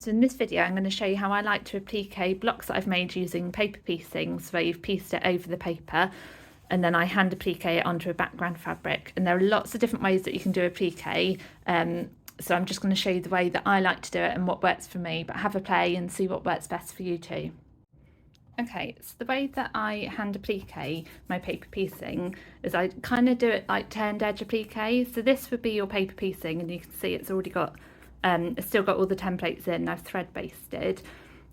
So in this video I'm going to show you how I like to applique blocks that I've made using paper piecings, where you've pieced it over the paper and then I hand applique it onto a background fabric. And there are lots of different ways that you can do applique, so I'm just going to show you the way that I like to do it and what works for me, but have a play and see what works best for you too. Okay, so the way that I hand applique my paper piecing is I kind of do it like turned edge applique. So this would be your paper piecing, and you can see it's already got it's still got all the templates in. I've thread basted.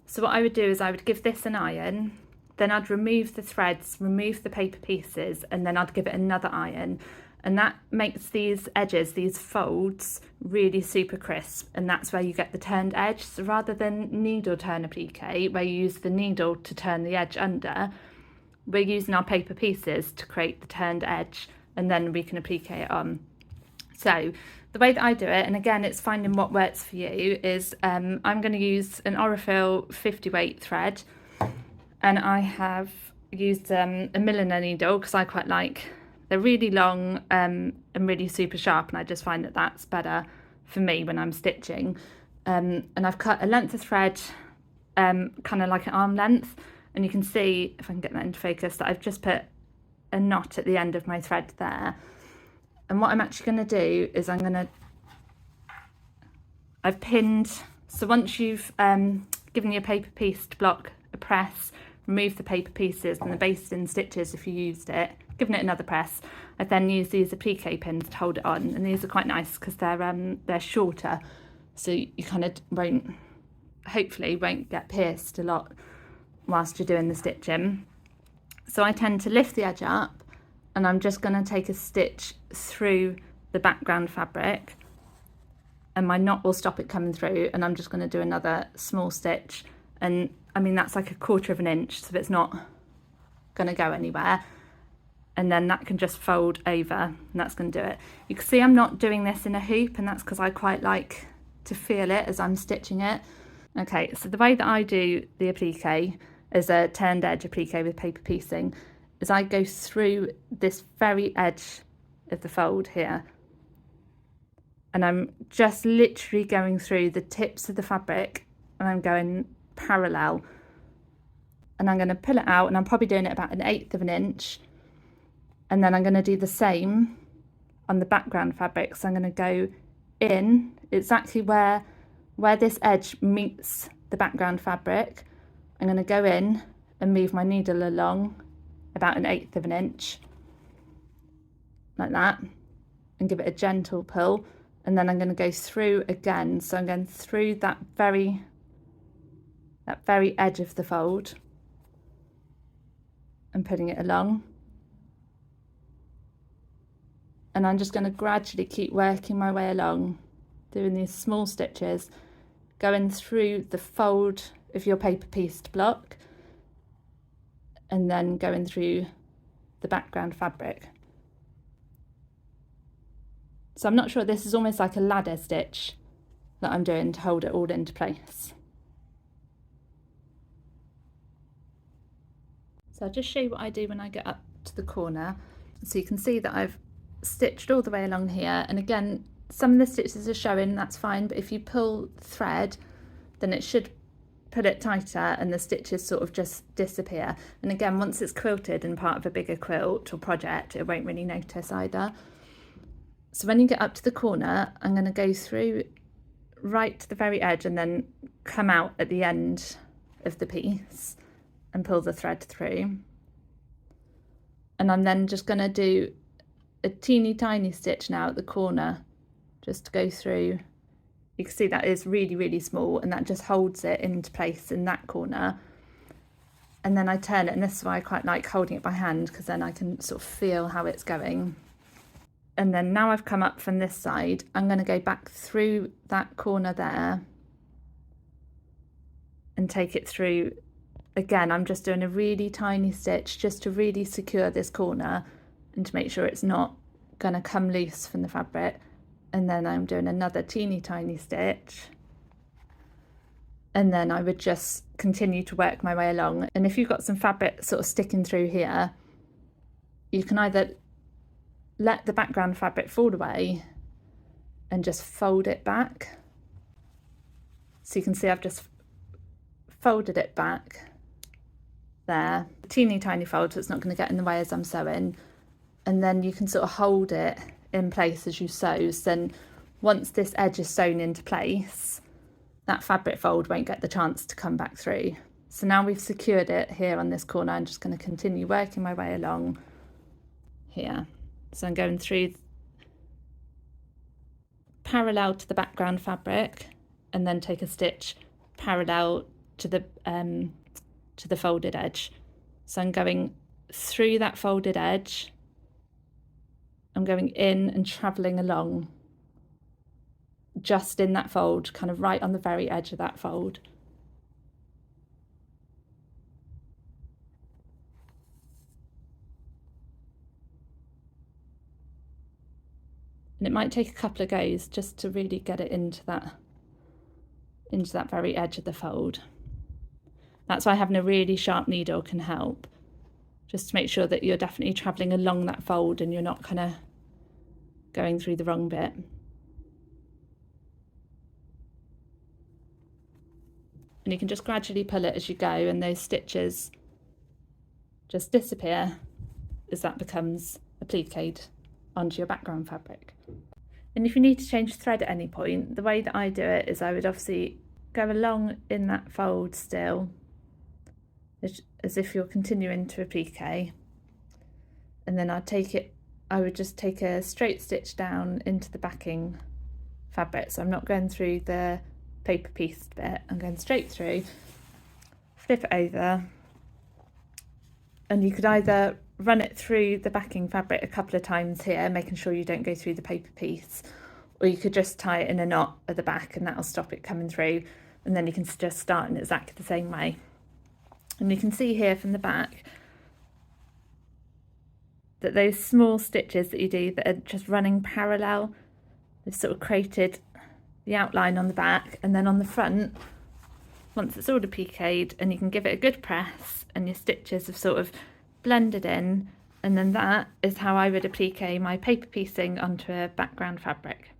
So what I would do is I would give this an iron, then I'd remove the threads, remove the paper pieces, and then I'd give it another iron. And that makes these edges, these folds, really super crisp, and that's where you get the turned edge. So rather than needle turn applique, where you use the needle to turn the edge under, we're using our paper pieces to create the turned edge, and then we can applique it on. So the way that I do it, and again it's finding what works for you, is I'm going to use an Aurifil 50 weight thread, and I have used a milliner needle because I quite like, they're really long and really super sharp, and I just find that that's better for me when I'm stitching. And I've cut a length of thread kind of like an arm length, and you can see, if I can get that into focus, that I've just put a knot at the end of my thread there. And what I'm actually going to do is I've pinned, so once you've given your paper pieced block a press, remove the paper pieces and the basting stitches if you used it, given it another press, I've then used these applique pins to hold it on, and these are quite nice because they're shorter, so you kind of hopefully won't get pierced a lot whilst you're doing the stitching. So I tend to lift the edge up, and I'm just going to take a stitch through the background fabric, and my knot will stop it coming through, and I'm just going to do another small stitch, and I mean that's like 1/4 of an inch, so it's not going to go anywhere, and then that can just fold over, and that's going to do it. You can see I'm not doing this in a hoop, and that's because I quite like to feel it as I'm stitching it. Okay, so the way that I do the applique as a turned edge applique with paper piecing is I go through this very edge of the fold here, and I'm just literally going through the tips of the fabric, and I'm going parallel, and I'm going to pull it out, and I'm probably doing it about 1/8 of an inch, and then I'm going to do the same on the background fabric. So I'm going to go in exactly where this edge meets the background fabric. I'm going to go in and move my needle along about 1/8 of an inch, like that, and give it a gentle pull, and then I'm going to go through again. So I'm going through that very edge of the fold and putting it along, and I'm just going to gradually keep working my way along, doing these small stitches, going through the fold of your paper pieced block, and then going through the background fabric. So I'm not sure, this is almost like a ladder stitch that I'm doing to hold it all into place. So I'll just show you what I do when I get up to the corner. So you can see that I've stitched all the way along here, and again some of the stitches are showing, that's fine, but if you pull thread then it should pull it tighter and the stitches sort of just disappear. And again, once it's quilted and part of a bigger quilt or project, it won't really notice either. So when you get up to the corner, I'm going to go through right to the very edge and then come out at the end of the piece and pull the thread through. And I'm then just going to do a teeny tiny stitch now at the corner, just to go through. You can see that is really, really small, and that just holds it into place in that corner. And then I turn it, and this is why I quite like holding it by hand, because then I can sort of feel how it's going. And then now I've come up from this side, I'm going to go back through that corner there and take it through. Again, I'm just doing a really tiny stitch just to really secure this corner and to make sure it's not going to come loose from the fabric. And then I'm doing another teeny tiny stitch, and then I would just continue to work my way along. And if you've got some fabric sort of sticking through here, you can either let the background fabric fall away and just fold it back So you can see I've just folded it back there, a teeny tiny fold so it's not going to get in the way as I'm sewing, and then you can sort of hold it in place as you sew. So then once this edge is sewn into place, that fabric fold won't get the chance to come back through. So now we've secured it here on this corner, I'm just going to continue working my way along here. So I'm going through parallel to the background fabric and then take a stitch parallel to the folded edge. So I'm going through that folded edge, I'm going in and travelling along just in that fold, kind of right on the very edge of that fold. And it might take a couple of goes just to really get it into that very edge of the fold. That's why having a really sharp needle can help, just to make sure that you're definitely travelling along that fold and you're not kind of going through the wrong bit. And you can just gradually pull it as you go, and those stitches just disappear as that becomes appliqued onto your background fabric. And if you need to change thread at any point, the way that I do it is I would obviously go along in that fold still, as if you're continuing to applique, and then I would just take a straight stitch down into the backing fabric. So I'm not going through the paper pieced bit, I'm going straight through, flip it over, and you could either run it through the backing fabric a couple of times here, making sure you don't go through the paper piece, or you could just tie it in a knot at the back and that'll stop it coming through, and then you can just start in exactly the same way. And you can see here from the back that those small stitches that you do that are just running parallel, they've sort of created the outline on the back, and then on the front, once it's all appliqued and you can give it a good press and your stitches have sort of blended in, and then that is how I would applique my paper piecing onto a background fabric.